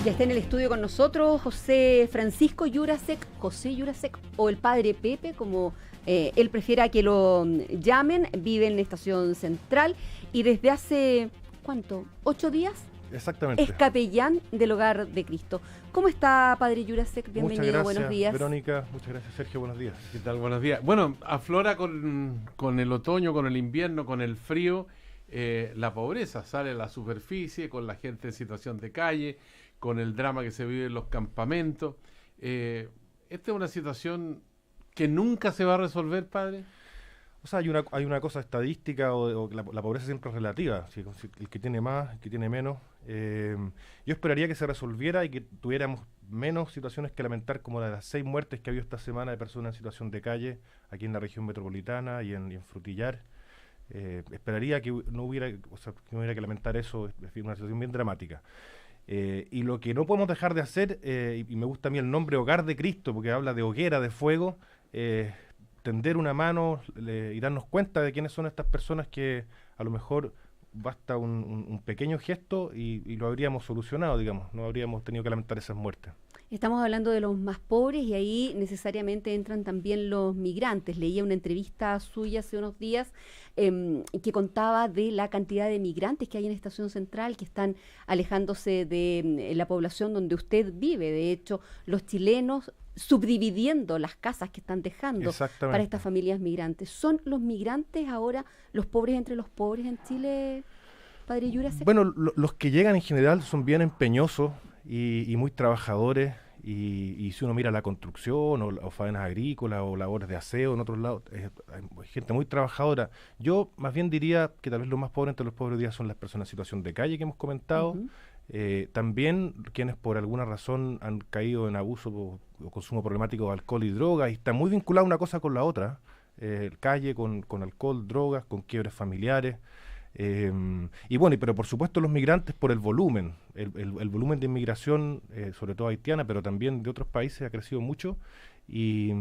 Ya está en el estudio con nosotros José Francisco Jurasek, José Jurasek, o el padre Pepe, como él prefiera que lo llamen. Vive en la Estación Central y desde hace, ¿cuánto? ¿8 días? Exactamente. Es capellán del Hogar de Cristo. ¿Cómo está, padre Jurasek? Bienvenido, muchas gracias, buenos días. Verónica, muchas gracias, Sergio, buenos días. ¿Qué tal? Buenos días. Bueno, aflora con el otoño, con el invierno, con el frío, la pobreza sale a la superficie, con la gente en situación de calle, con el drama que se vive en los campamentos. ¿Esta es una situación que nunca se va a resolver, padre? O sea, hay una cosa estadística, o que la pobreza siempre es relativa, si el que tiene más, el que tiene menos. Yo esperaría que se resolviera y que tuviéramos menos situaciones que lamentar, como las 6 muertes que ha habido esta semana de personas en situación de calle, aquí en la región metropolitana y en Frutillar. Esperaría que no hubiera, que no hubiera que lamentar eso, es decir, una situación bien dramática. Y lo que no podemos dejar de hacer, y me gusta a mí el nombre Hogar de Cristo, porque habla de hoguera, de fuego, tender una mano y darnos cuenta de quiénes son estas personas que a lo mejor basta un pequeño gesto y lo habríamos solucionado, digamos, no habríamos tenido que lamentar esas muertes. Estamos hablando de los más pobres y ahí necesariamente entran también los migrantes. Leía una entrevista suya hace unos días que contaba de la cantidad de migrantes que hay en Estación Central, que están alejándose de la población donde usted vive. De hecho, los chilenos subdividiendo las casas que están dejando para estas familias migrantes. ¿Son los migrantes ahora los pobres entre los pobres en Chile, padre Jurasek? Bueno, los que llegan en general son bien empeñosos y muy trabajadores, y si uno mira la construcción o faenas agrícolas o labores de aseo en otros lados, hay gente muy trabajadora. Yo más bien diría que tal vez los más pobres entre los pobres hoy día son las personas en situación de calle que hemos comentado. También quienes por alguna razón han caído en abuso o consumo problemático de alcohol y drogas, y está muy vinculada una cosa con la otra, calle con alcohol, drogas, con quiebres familiares. Y bueno, pero por supuesto los migrantes por el volumen, el volumen de inmigración, sobre todo haitiana, pero también de otros países, ha crecido mucho. Y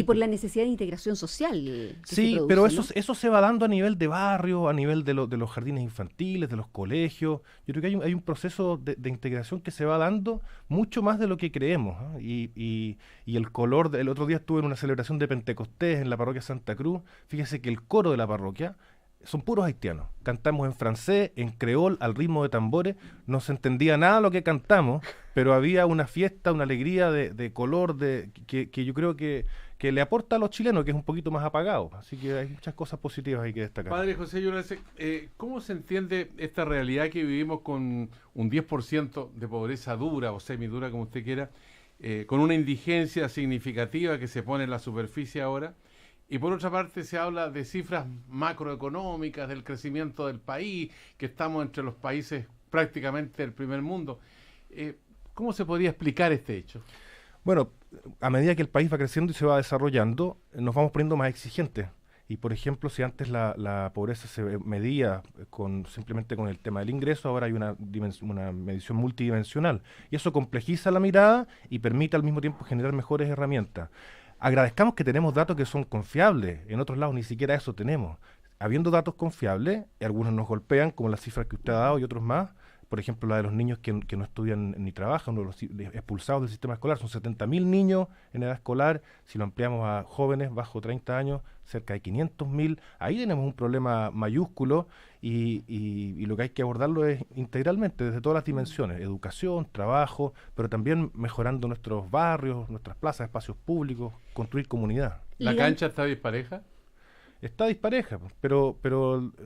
por la necesidad de integración social. Sí, produce, pero eso se va dando a nivel de barrio, a nivel de los jardines infantiles, de los colegios. Yo creo que hay un proceso de integración que se va dando mucho más de lo que creemos, ¿eh? Y el color, el otro día estuve en una celebración de Pentecostés en la parroquia Santa Cruz. Fíjese que el coro de la parroquia son puros haitianos. Cantamos en francés, en creol, al ritmo de tambores. No se entendía nada lo que cantamos, pero había una fiesta, una alegría de color que yo creo que le aporta a los chilenos, que es un poquito más apagado. Así que hay muchas cosas positivas ahí que destacar. Padre José Jurasek, ¿cómo se entiende esta realidad que vivimos con un 10% de pobreza dura o semidura, como usted quiera, con una indigencia significativa que se pone en la superficie ahora? Y por otra parte se habla de cifras macroeconómicas, del crecimiento del país, que estamos entre los países prácticamente del primer mundo. ¿Cómo se podría explicar este hecho? Bueno, a medida que el país va creciendo y se va desarrollando, nos vamos poniendo más exigentes. Y por ejemplo, si antes la pobreza se medía simplemente con el tema del ingreso, ahora hay una medición multidimensional. Y eso complejiza la mirada y permite al mismo tiempo generar mejores herramientas. Agradezcamos que tenemos datos que son confiables, en otros lados ni siquiera eso tenemos. Habiendo datos confiables, algunos nos golpean, como las cifras que usted ha dado y otros más. Por ejemplo, la de los niños que no estudian ni trabajan, o los expulsados del sistema escolar. Son 70.000 niños en edad escolar. Si lo ampliamos a jóvenes bajo 30 años, cerca de 500.000. Ahí tenemos un problema mayúsculo y lo que hay que abordarlo es integralmente, desde todas las dimensiones. Educación, trabajo, pero también mejorando nuestros barrios, nuestras plazas, espacios públicos, construir comunidad. ¿La cancha está dispareja? Está dispareja, pero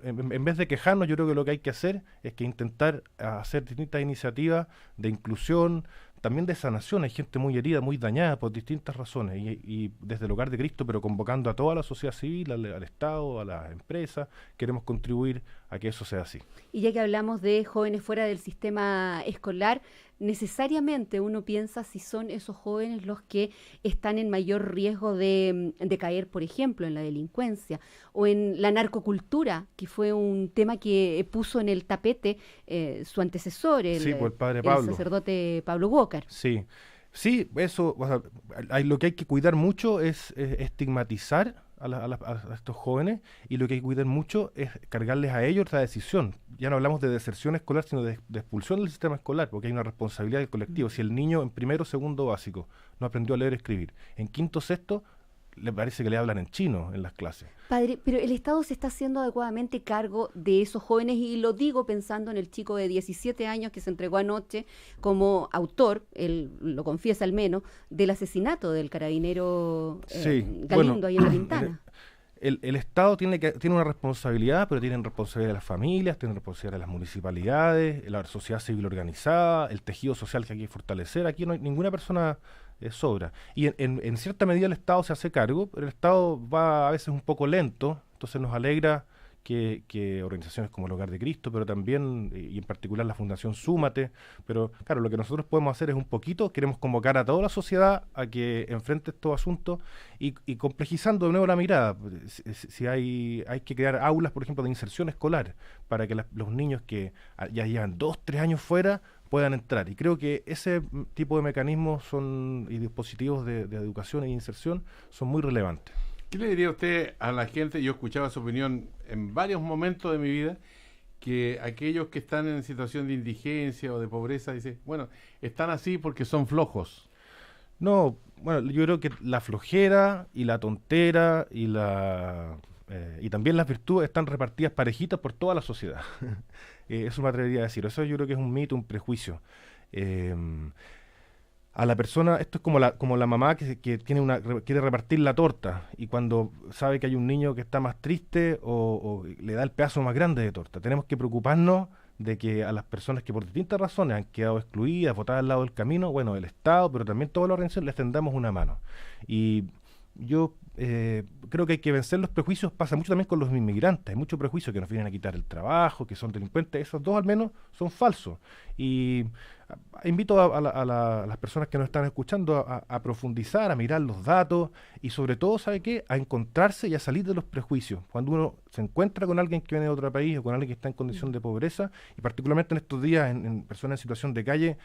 en vez de quejarnos, yo creo que lo que hay que hacer es que intentar hacer distintas iniciativas de inclusión, también de sanación. Hay gente muy herida, muy dañada por distintas razones, y desde el Hogar de Cristo, pero convocando a toda la sociedad civil, al Estado, a las empresas, queremos contribuir a que eso sea así. Y ya que hablamos de jóvenes fuera del sistema escolar, necesariamente uno piensa si son esos jóvenes los que están en mayor riesgo de caer, por ejemplo, en la delincuencia o en la narcocultura, que fue un tema que puso en el tapete su antecesor, el padre Pablo, el sacerdote Pablo Walker. Sí, eso, o sea, lo que hay que cuidar mucho es estigmatizar a estos jóvenes, y lo que hay que cuidar mucho es cargarles a ellos la decisión. Ya no hablamos de deserción escolar, sino de expulsión del sistema escolar, porque hay una responsabilidad del colectivo. Si el niño en primero o segundo básico no aprendió a leer y escribir, en quinto o sexto le parece que le hablan en chino en las clases. Padre, pero el Estado se está haciendo adecuadamente cargo de esos jóvenes, y lo digo pensando en el chico de 17 años que se entregó anoche como autor, él lo confiesa al menos, del asesinato del carabinero Galindo ahí en La Pintana. El Estado tiene una responsabilidad, pero tienen responsabilidad de las familias, tienen responsabilidad de las municipalidades, la sociedad civil organizada, el tejido social que hay que fortalecer. Aquí no hay ninguna persona sobra. Y en cierta medida el Estado se hace cargo, pero el Estado va a veces un poco lento, entonces nos alegra que organizaciones como el Hogar de Cristo, pero también, y en particular la Fundación Súmate, pero claro, lo que nosotros podemos hacer es un poquito, queremos convocar a toda la sociedad a que enfrente estos asuntos y complejizando de nuevo la mirada. Si hay que crear aulas, por ejemplo, de inserción escolar, para que los niños que ya llevan 2, 3 años fuera puedan entrar. Y creo que ese tipo de mecanismos y dispositivos de educación e inserción son muy relevantes. ¿Qué le diría usted a la gente? Yo escuchaba su opinión en varios momentos de mi vida, que aquellos que están en situación de indigencia o de pobreza, dice, bueno, están así porque son flojos. No, bueno, yo creo que la flojera y la tontera y también las virtudes están repartidas parejitas por toda la sociedad. Eso me atrevería a decir. Eso yo creo que es un mito, un prejuicio. A la persona, esto es como la mamá que quiere repartir la torta, y cuando sabe que hay un niño que está más triste o le da el pedazo más grande de torta. Tenemos que preocuparnos de que a las personas que por distintas razones han quedado excluidas, botadas al lado del camino, bueno, el Estado, pero también todas las organizaciones, les tendamos una mano. Y yo creo que hay que vencer los prejuicios. Pasa mucho también con los inmigrantes. Hay mucho prejuicio, que nos vienen a quitar el trabajo, que son delincuentes. Esos dos al menos son falsos. Y invito a las personas que nos están escuchando a profundizar, a mirar los datos y sobre todo, ¿sabe qué? A encontrarse y a salir de los prejuicios. Cuando uno se encuentra con alguien que viene de otro país o con alguien que está en condición de pobreza, y particularmente en estos días en personas en situación de calle,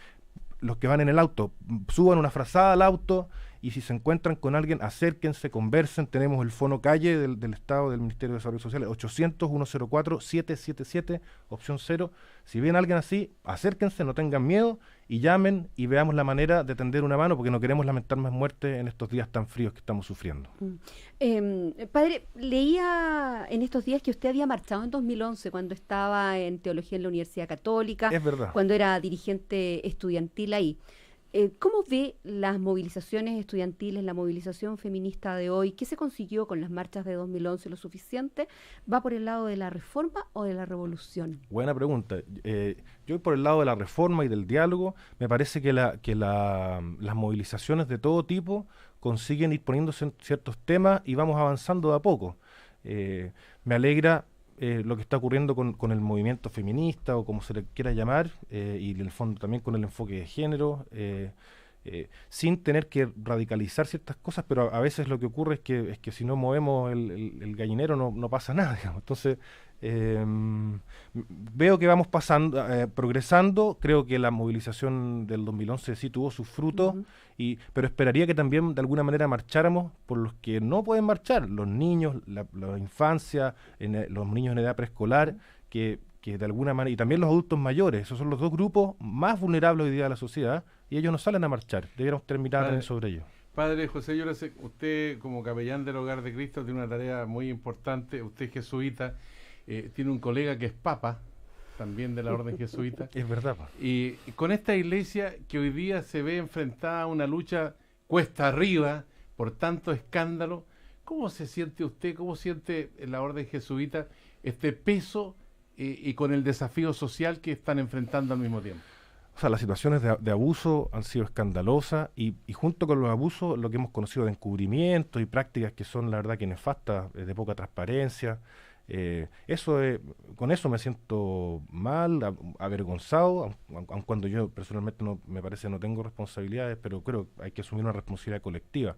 los que van en el auto, suban una frazada al auto, y si se encuentran con alguien, acérquense, conversen. Tenemos el Fono Calle del Estado, del Ministerio de Desarrollo Social, 800-104-777, opción 0. Si ven a alguien así, acérquense, no tengan miedo, y llamen y veamos la manera de tender una mano, porque no queremos lamentar más muertes en estos días tan fríos que estamos sufriendo. Padre, leía en estos días que usted había marchado en 2011 cuando estaba en Teología en la Universidad Católica. Es verdad. Cuando era dirigente estudiantil ahí. ¿Cómo ve las movilizaciones estudiantiles, la movilización feminista de hoy? ¿Qué se consiguió con las marchas de 2011? ¿Lo suficiente? ¿Va por el lado de la reforma o de la revolución? Buena pregunta. Yo voy por el lado de la reforma y del diálogo. Me parece que las movilizaciones de todo tipo consiguen ir poniéndose en ciertos temas y vamos avanzando de a poco. Me alegra lo que está ocurriendo con el movimiento feminista, o como se le quiera llamar, y en el fondo también con el enfoque de género, sin tener que radicalizar ciertas cosas, pero a veces lo que ocurre es que si no movemos el gallinero no pasa nada, digamos. Entonces, veo que vamos progresando. Creo que la movilización del 2011 sí tuvo sus frutos, pero esperaría que también de alguna manera marcháramos por los que no pueden marchar, los niños, la infancia, los niños en edad preescolar, que de alguna manera, y también los adultos mayores. Esos son los dos grupos más vulnerables hoy día de la sociedad, y ellos no salen a marchar. Deberíamos terminar sobre ello. Padre José Llorase, usted como capellán del Hogar de Cristo tiene una tarea muy importante. Usted es jesuita, tiene un colega que es papa, también de la orden jesuita. Es verdad. Y con esta iglesia que hoy día se ve enfrentada a una lucha cuesta arriba por tanto escándalo, ¿cómo se siente usted, cómo siente la orden jesuita este peso y con el desafío social que están enfrentando al mismo tiempo? O sea, las situaciones de abuso han sido escandalosas, y junto con los abusos, lo que hemos conocido de encubrimiento y prácticas que son, la verdad, que nefastas, de poca transparencia. Con eso me siento mal, avergonzado, aun cuando yo personalmente no tengo responsabilidades, pero creo que hay que asumir una responsabilidad colectiva.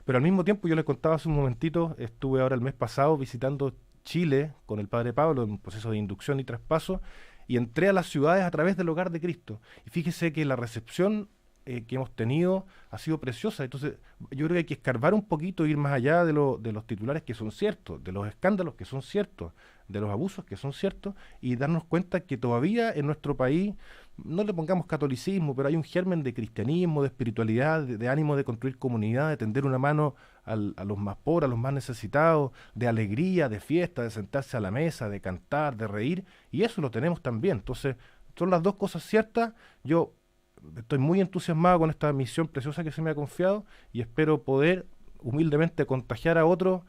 Pero al mismo tiempo, yo les contaba hace un momentito, estuve ahora el mes pasado visitando Chile con el Padre Pablo en un proceso de inducción y traspaso, y entré a las ciudades a través del Hogar de Cristo. Y fíjese que la recepción que hemos tenido ha sido preciosa. Entonces, yo creo que hay que escarbar un poquito, ir más allá de los titulares que son ciertos, de los escándalos que son ciertos, de los abusos que son ciertos, y darnos cuenta que todavía en nuestro país, no le pongamos catolicismo, pero hay un germen de cristianismo, de espiritualidad, de ánimo de construir comunidad, de tender una mano a los más pobres, a los más necesitados, de alegría, de fiesta, de sentarse a la mesa, de cantar, de reír, y eso lo tenemos también. Entonces, son las dos cosas ciertas. Yo estoy muy entusiasmado con esta misión preciosa que se me ha confiado y espero poder humildemente contagiar a otros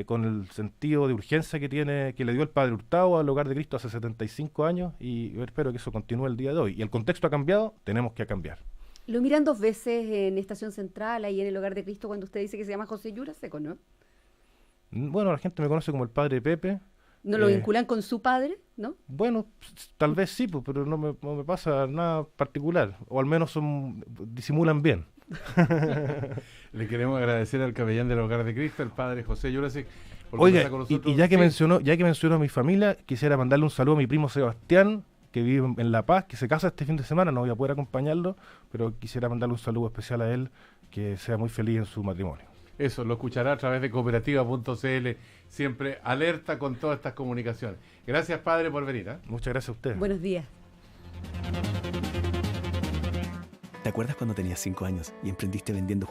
con el sentido de urgencia que le dio el Padre Hurtado al Hogar de Cristo hace 75 años, y yo espero que eso continúe el día de hoy. Y el contexto ha cambiado, tenemos que cambiar. Lo miran 2 veces en Estación Central, ahí en el Hogar de Cristo, cuando usted dice que se llama José Yuraseco, ¿no? Bueno, la gente me conoce como el Padre Pepe. ¿No lo vinculan con su padre, no? Bueno, tal vez sí, pues, pero no me pasa nada particular, o al menos disimulan bien. Le queremos agradecer al capellán del Hogar de Cristo, el padre José Yurasek, por Oiga, conversar con nosotros. y ya que mencionó a mi familia, quisiera mandarle un saludo a mi primo Sebastián, que vive en La Paz, que se casa este fin de semana. No voy a poder acompañarlo, pero quisiera mandarle un saludo especial a él, que sea muy feliz en su matrimonio. Eso, lo escuchará a través de cooperativa.cl, siempre alerta con todas estas comunicaciones. Gracias, padre, por venir. Muchas gracias a ustedes. Buenos días. ¿Te acuerdas cuando tenías 5 años y emprendiste vendiendo